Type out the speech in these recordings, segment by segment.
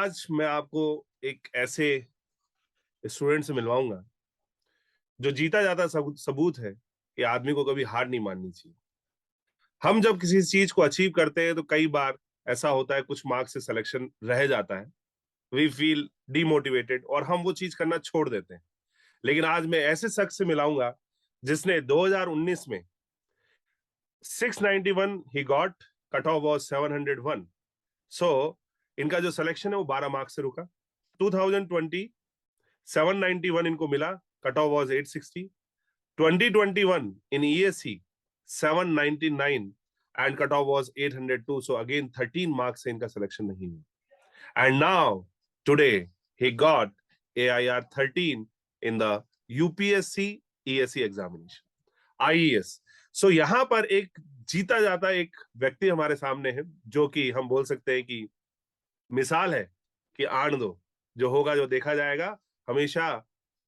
आज मैं आपको एक ऐसे स्टूडेंट से मिलवाऊंगा जो जीता जाता सबूत है कि आदमी को कभी हार नहीं माननी चाहिए। हम जब किसी चीज को अचीव करते हैं तो कई बार ऐसा होता है कुछ मार्क्स से सिलेक्शन रह जाता है। वी फील डीमोटिवेटेड और हम वो चीज करना छोड़ देते हैं। लेकिन आज मैं ऐसे शख्स से मिलाऊंगा जिसने 2019 में 691 he got, cut off was 701। सो इनका जो सिलेक्शन है वो 12 मार्क्स से रुका। 2020 791 इनको मिला, cut off was 860। 2021 in ESE 799 and cutoff was 802. So again 13 marks से इनका सिलेक्शन नहीं हुआ। And now today he got AIR 13 in the UPSC ESE examination, IES। So यहाँ पर एक जीता जाता एक व्यक्ति हमारे सामने है जो कि हम बोल सकते हैं कि मिसाल है कि आन दो, जो होगा जो देखा जाएगा। हमेशा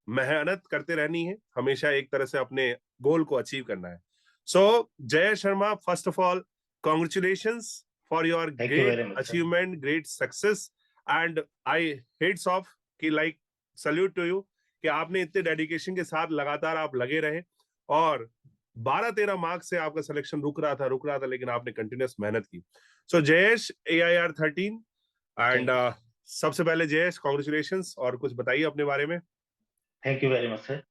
मेहनत करते रहनी है, हमेशा एक तरह से अपने गोल को अचीव करना है। सो जय Sharma, first of all congratulations for your thank you great very much sir. Achievement, great success. And I heads of कि लाइक सल्यूट टू यू कि आपने इतने डेडिकेशन के साथ लगातार आप लगे रहे और 12-13 मार्क्स से आपका सिलेक्शन रुक रहा था, लेकिन आपने कंटिन्यूस मेहनत की। सो जयेश, AIR 13 एंड सबसे पहले जयेश कॉन्ग्रेचुलेशंस, और कुछ बताइए अपने बारे में। Thank you very much sir.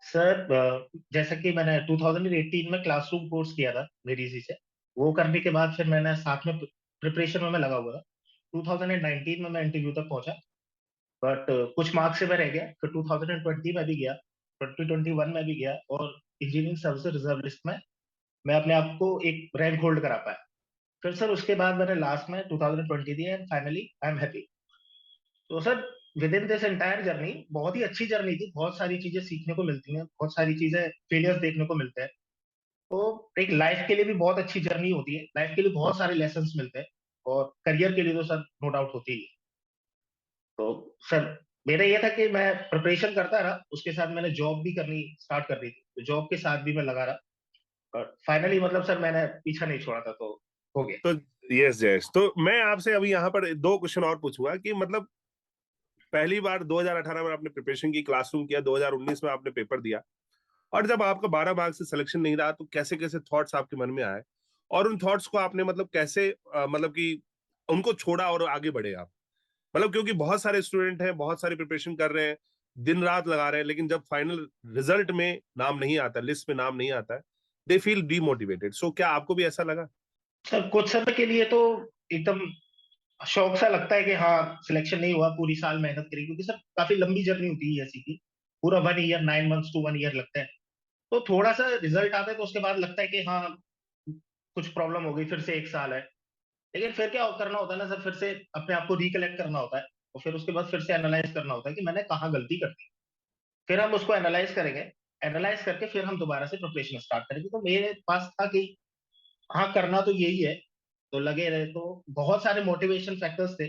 Sir जैसा कि मैंने 2018 में क्लासरूम कोर्स किया था मेरी इसी से, वो करने के बाद फिर मैंने साथ में प्रिपरेशन में मैं लगा हुआ था। 2019 में मैं इंटरव्यू तक पहुंचा, बट कुछ मार्क्स से मैं रह गया। फिर 2020 में भी गया, 2021 में भी गया, और इंजीनियरिंग सर्विस रिजर्व लिस्ट में मैं अपने आप को एक रैंक होल्ड करा पाया। फिर सर उसके बाद मैंने लास्ट में 2020 दिया and finally I am happy. तो sir within this entire journey बहुत ही अच्छी जर्नी थी, बहुत सारी चीजें सीखने को मिलती हैं, बहुत सारी चीजें फेलियर्स देखने को मिलते हैं। तो एक लाइफ के लिए भी बहुत अच्छी जर्नी होती है, लाइफ के लिए बहुत सारे लेसन्स मिलते हैं, और करियर के लिए तो सर नो डाउट होती ही है। तो सर मेरा ये था कि मैं प्रिपरेशन करता रहा, उसके साथ मैंने जॉब भी करनी स्टार्ट कर दी थी, तो जॉब के साथ भी मैं लगा रहा, और फाइनली मतलब सर मैंने पीछा नहीं छोड़ा था, तो हो गया। तो यस जयेश, तो मैं आपसे अभी यहाँ पर दो क्वेश्चन और पूछूंगा कि मतलब पहली बार 2018 में आपने प्रिपरेशन की, क्लासरूम किया, 2019 में आपने पेपर दिया, और जब आपका 12 मार्क्स से सिलेक्शन नहीं रहा तो कैसे कैसे थॉट्स आपके मन में आए, और उन थॉट्स को आपने मतलब कैसे मतलब कि उनको छोड़ा और आगे बढ़े आप? मतलब क्योंकि बहुत सारे स्टूडेंट हैं, बहुत सारी प्रिपरेशन कर रहे हैं, दिन रात लगा रहे हैं, लेकिन जब फाइनल रिजल्ट में नाम नहीं आता, लिस्ट में नाम नहीं आता है, दे फील डीमोटिवेटेड। सो क्या आपको भी ऐसा लगा? सर कुछ समय के लिए तो एकदम शौक सा लगता है कि हाँ सिलेक्शन नहीं हुआ, पूरी साल मेहनत करी, क्योंकि सर काफी लंबी जर्नी होती है ऐसी की, पूरा 1 ईयर, 9 मंथ्स टू 1 ईयर लगता है। तो थोड़ा सा रिजल्ट आता है तो उसके बाद लगता है कि हाँ कुछ प्रॉब्लम हो गई, फिर से एक साल है। लेकिन फिर क्या करना होता है ना सर, फिर से अपने आप को रिकलेक्ट करना होता है, और फिर उसके बाद फिर से एनालाइज करना होता है कि मैंने कहाँ गलती कर दी। फिर हम उसको एनालाइज करेंगे, एनालाइज करके फिर हम दोबारा से प्रिपरेशन स्टार्ट करेंगे। तो मेरे पास था कि हाँ करना तो यही है, तो लगे रहे। तो बहुत सारे मोटिवेशन फैक्टर्स थे,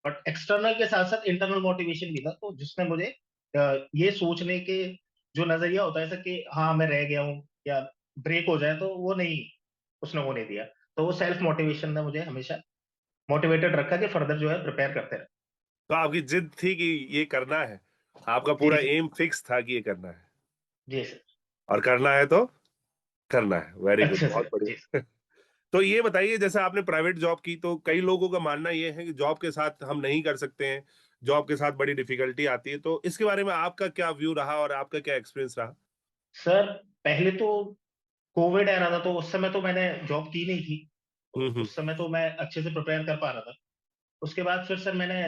बट एक्सटर्नल के साथ साथ इंटरनल मोटिवेशन भी था, तो जिसने मुझे ये सोचने के जो नजरिया होता है सर कि हाँ मैं रह गया हूँ या ब्रेक हो जाए, तो वो नहीं, उसने होने दिया। तो वो सेल्फ मोटिवेशन ने मुझे हमेशा मोटिवेटेड रखा कि फर्दर जो है प्रिपेयर करते रहे। तो आपकी जिद थी कि ये करना है, आपका जी पूरा सर। एम फिक्स था कि ये करना है, जी सर। और करना है तो करना है। वेरी गुड, अच्छा बहुत सर। जी बढ़िया। तो ये बताइए, जैसे आपने प्राइवेट जॉब की, तो कई लोगों का मानना ये है कि जॉब के साथ हम नहीं कर सकते हैं, जॉब के साथ बड़ी डिफिकल्टी आती है, तो इसके बारे में आपका क्या व्यू रहा और आपका क्या एक्सपीरियंस रहा? सर पहले तो कोविड आ रहा था, तो उस समय तो मैंने जॉब की नहीं थी, तो हम्म। उस समय तो मैं अच्छे से प्रिपेयर कर पा रहा था। उसके बाद फिर सर मैंने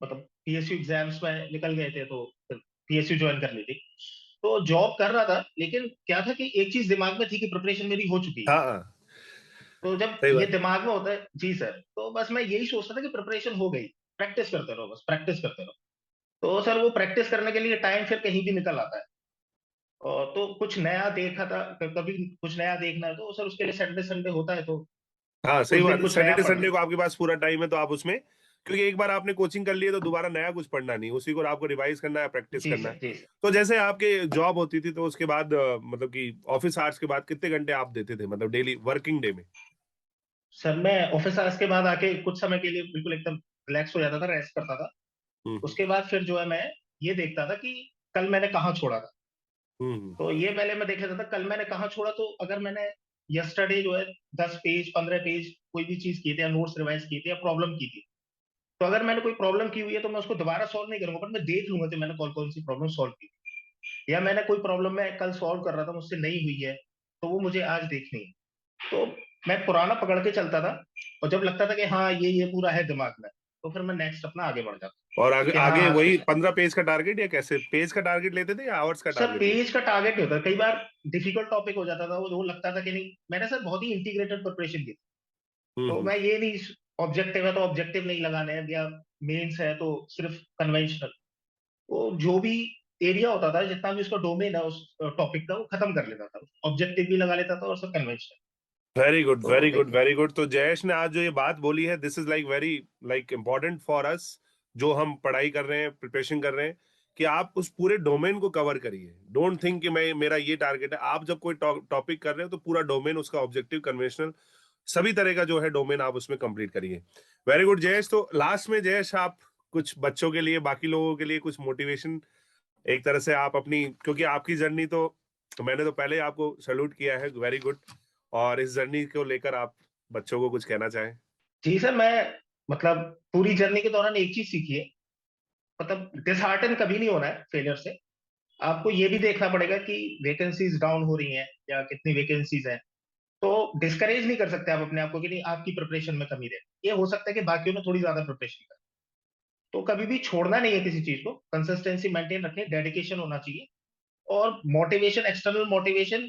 मतलब पीएसयू एग्जाम्स में निकल गए थे, तो फिर पीएसयू ज्वाइन कर ली थी। तो जॉब कर रहा था, लेकिन क्या था कि एक चीज दिमाग में थी कि प्रिपरेशन मेरी हो चुकी है। हाँ हाँ, तो जब सही ये बात। दिमाग में होता है जी सर, तो बस मैं यही सोचता था कि प्रिपरेशन हो गई, प्रैक्टिस करते रहो, बस प्रैक्टिस करते रहो। तो सर वो प्रैक्टिस करने के लिए टाइम फिर कहीं भी निकल आता है। और तो कुछ नया देखा था, कभी कुछ नया देखना है तो सर उसके लिए सैटरडे संडे होता है, तो हाँ सही उस बात दिन है, कुछ नया सैटरडे पढ़ संडे लो। को आपके पास पूरा टाइम है, तो आप उसमें, क्योंकि एक बार आपने कोचिंग कर ली है तो दोबारा नया कुछ पढ़ना नहीं, उसी को आपको रिवाइज करना है, प्रैक्टिस जी करना है। सर। जी सर। तो जैसे आपके जॉब होती थी तो उसके बाद मतलब कि ऑफिस आवर्स के बाद कितने घंटे आप देते थे, मतलब डेली वर्किंग डे में? सर मैं ऑफिस आवर्स के बाद आके कुछ समय के लिए बिल्कुल एकदम रिलैक्स हो जाता था, रेस्ट करता था। हम्म, उसके बाद फिर जो है मैं ये देखता था कि कल मैंने कहाँ छोड़ा था। हम्म, तो ये पहले मैं देख लेता था कल मैंने कहाँ छोड़ा, तो अगर मैंने यस्टरडे जो है 10 पेज 15 पेज कोई भी चीज की थी या नोट्स रिवाइज किए थे या प्रॉब्लम की थी, तो अगर मैंने कोई प्रॉब्लम की हुई है तो मैं उसको दोबारा सॉल्व नहीं करूंगा, पर मैं देख लूंगा कि मैंने कौन कौन सी प्रॉब्लम सॉल्व की थी। या मैंने कोई प्रॉब्लम मैं कल सॉल्व कर रहा था मुझसे नहीं हुई है, तो वो मुझे आज देखनी है। तो मैं पुराना पकड़ के चलता था, और जब लगता था कि हाँ ये पूरा है दिमाग में, तो फिर मैं नेक्स्ट अपना आगे बढ़ जाता और आगे कि हाँ आगे आज वही कुछ 15 पेज का टारगेट, या कैसे पेज का टारगेट लेते थे या आवर्स का सर टारगेट लेते पेज का टारगेट नहीं होता, कई बार डिफिकल्ट टॉपिक हो जाता था, वो लगता था कि नहीं मैंने सर बहुत ही इंटीग्रेटेड प्रिपरेशन की थी। थे? तो मैं ये नहीं, ऑब्जेक्टिव है तो ऑब्जेक्टिव नहीं लगाने हैं, या मेंस है तो सिर्फ कन्वेंशनल, वो जो भी एरिया होता था जितना भी उसका डोमेन है उस टॉपिक का, वो खत्म कर लेता था, ऑब्जेक्टिव भी लगा लेता था और सब कन्वेंशनल। वेरी गुड, तो वेरी गुड, वेरी गुड। तो जयेश ने आज जो ये बात बोली है, this is like very like important for us, जो हम पढ़ाई कर रहे हैं, प्रिपरेशन कर रहे हैं, कि आप उस पूरे डोमेन को कवर करिए। डोंट थिंक कि मैं मेरा ये टारगेट है। आप जब कोई टॉपिक कर रहे हो तो पूरा डोमेन, उसका ऑब्जेक्टिव, कन्वेंशनल, सभी तरह का जो है डोमेन आप उसमें कंप्लीट करिए। Very good Jayesh. तो लास्ट में जयेश, आप कुछ बच्चों के लिए, बाकी लोगों के लिए कुछ मोटिवेशन, एक तरह से आप अपनी, क्योंकि आपकी जर्नी तो मैंने तो पहले आपको सैल्यूट किया है, वेरी गुड, और इस जर्नी को लेकर आप बच्चों को कुछ कहना चाहें? जी सर, मैं मतलब पूरी जर्नी के दौरान एक चीज सीखी है, मतलब डिसहार्टन कभी नहीं होना है फेलियर से। आपको ये भी देखना पड़ेगा कि वैकेंसीज डाउन हो रही हैं या कितनी वैकेंसीज हैं, तो डिस्करेज नहीं कर सकते आप अपने आप को कि नहीं आपकी प्रिपरेशन में कमी है। ये हो सकता है कि बाकियों ने थोड़ी ज्यादा प्रिपरेशन कर, तो कभी भी छोड़ना नहीं है किसी चीज को, कंसिस्टेंसी मेंटेन रखनी, डेडिकेशन होना चाहिए। और motivation, external motivation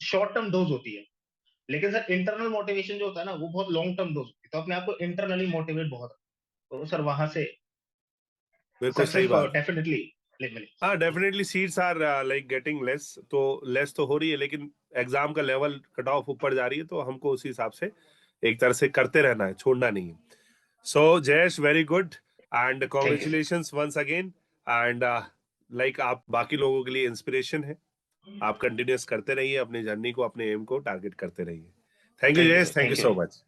short term dose होती है, लेकिन सर इंटरनल मोटिवेशन जो होता है ना वो बहुत लॉन्ग टर्म डोज होती है, तो अपने आप को इंटरनली मोटिवेट बहुत रखो। तो सर वहां से बिल्कुल सही सक्सेस बात। डेफिनेटली मिलेगी। हाँ, definitely seats are like getting less, तो लेस तो हो रही है, लेकिन एग्जाम का लेवल कट ऑफ ऊपर जा रही है, तो हमको उसी हिसाब से एक तरह से करते रहना है, छोड़ना नहीं है। So Jayesh, very good, and thank you sir. Congratulations once again. And like आप बाकी लोगों के लिए इंस्पिरेशन है। आप कंटिन्यूस करते रहिए अपनी जर्नी को, अपने एम को टारगेट करते रहिए। Thank you thank you Jayesh, sir, thank you thank you. So much.